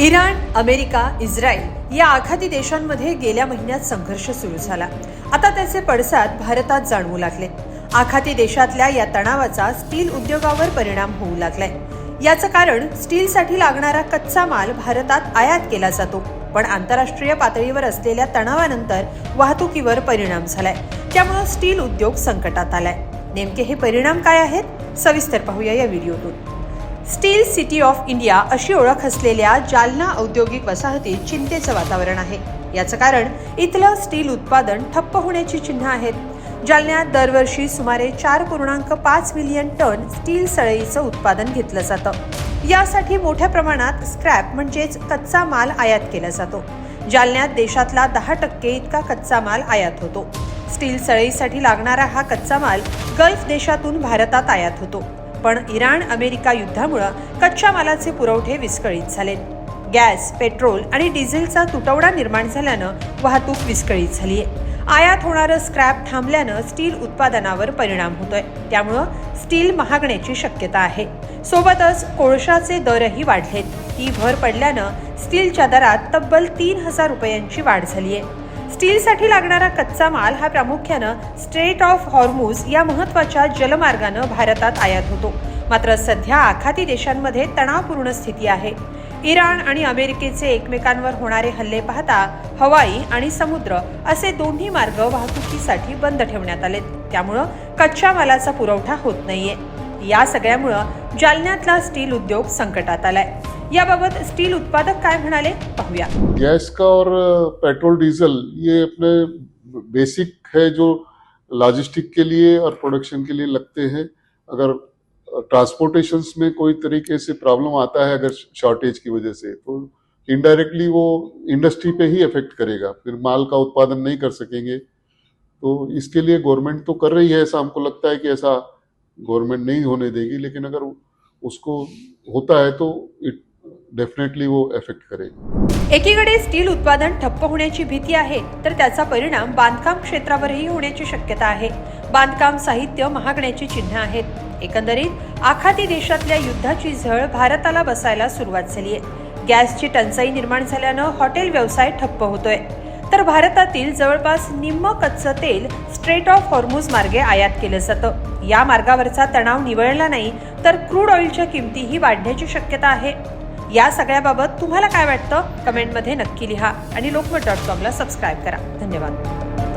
Iran, America, Israel या आखाती देशांमध्ये गेल्या महिन्यात संघर्ष सुरू झाला. आता त्याचे पडसाद भारतात जाणवू लागले. आखाती देशातल्या या तणावाचा स्टील उद्योगावर परिणाम होऊ लागलाय. याचं कारण स्टीलसाठी लागणारा कच्चा माल भारतात आयात केला जातो, पण आंतरराष्ट्रीय पातळीवर असलेल्या तणावानंतर वाहतुकीवर परिणाम झालाय. त्यामुळे स्टील उद्योग संकटात आलाय. नेमके हे परिणाम काय आहेत, सविस्तर पाहूया या व्हिडिओतून. स्टील सिटी ऑफ इंडिया अशी ओळख असलेल्या जालना औद्योगिक वसाहतीत चिंतेचं वातावरण आहे. याचं कारण इथलं स्टील उत्पादन ठप्प होण्याची चिन्ह आहेत. जालन्यात दरवर्षी सुमारे 4.5 मिलियन टन स्टील सळईचं उत्पादन घेतलं जातं. यासाठी मोठ्या प्रमाणात स्क्रॅप म्हणजेच कच्चा माल आयात केला जातो. जालन्यात देशातला 10% इतका कच्चा माल आयात होतो. स्टील सळईसाठी लागणारा हा कच्चा माल गल्फ देशातून भारतात आयात होतो. पण इराण अमेरिका युद्धामुळे कच्च्या मालाचे पुरवठे विस्कळीत झाले. गॅस, पेट्रोल आणि डिझेलचा तुटवडा निर्माण झाल्यानं वाहतूक विस्कळीत झालीय. आयात होणारं स्क्रॅप थांबल्यानं स्टील उत्पादनावर परिणाम होतोय. त्यामुळं स्टील महागण्याची शक्यता आहे. सोबतच कोळशाचे दरही वाढलेत. ही भर पडल्यानं स्टीलच्या दरात तब्बल 3,000 रुपयांची वाढ झालीय. स्टीलसाठी लागणारा कच्चा माल हा प्रामुख्यानं स्ट्रेट ऑफ हॉर्मुझ या महत्त्वाच्या जलमार्गानं भारतात आयात होतो. मात्र सध्या आखाती देशांमध्ये तणावपूर्ण स्थिती आहे. इराण आणि अमेरिकेचे एकमेकांवर होणारे हल्ले पाहता हवाई आणि समुद्र असे दोन्ही मार्ग वाहतुकीसाठी बंद ठेवण्यात आलेत. त्यामुळं कच्च्या मालाचा पुरवठा होत नाहीये. या सगळ्यामुळं जालन्यातला स्टील उद्योग संकटात आलाय. याबाबत स्टील उत्पादक काय म्हणाले, पाहूया. गैस का और पेट्रोल डीजल ये अपने बेसिक है जो लॉजिस्टिक के लिए और प्रोडक्शन के लिए लगते हैं. अगर ट्रांसपोर्टेशंस में कोई तरीके से प्रॉब्लम आता है अगर शॉर्टेज की वजह से, तो इनडायरेक्टली वो इंडस्ट्री पे ही इफेक्ट करेगा. फिर माल का उत्पादन नहीं कर सकेंगे. तो इसके लिए गवर्नमेंट तो कर रही है, ऐसा हमको लगता है कि ऐसा गवर्नमेंट नहीं होने देगी, लेकिन अगर उसको होता है तो इट डेफिनेटली वो इफेक्ट करेगा. एकीकडे स्टील उत्पादन ठप्प होण्याची भीती आहे, तर त्याचा परिणाम बांधकाम क्षेत्रावरही होण्याची शक्यता आहे. बांधकाम साहित्य महागण्याची चिन्ह आहेत. एकंदरीत आखाती देशातल्या युद्धाची झळ भारताला बसायला सुरुवात झालीय. गॅसची टंचाई निर्माण झाल्यानं हॉटेल व्यवसाय ठप्प होतोय. तर भारतातील जवळपास निम्म कच्चं तेल स्ट्रेट ऑफ हॉर्मुझ मार्गे आयात केलं जातं. या मार्गावरचा तणाव निवळला नाही तर क्रूड ऑइलच्या किमतीही वाढण्याची शक्यता आहे. या सगळ्याबाबत तुम्हाला काय वाटतं, कमेंटमध्ये नक्की लिहा आणि lokmat.com ला सबस्क्राईब करा. धन्यवाद.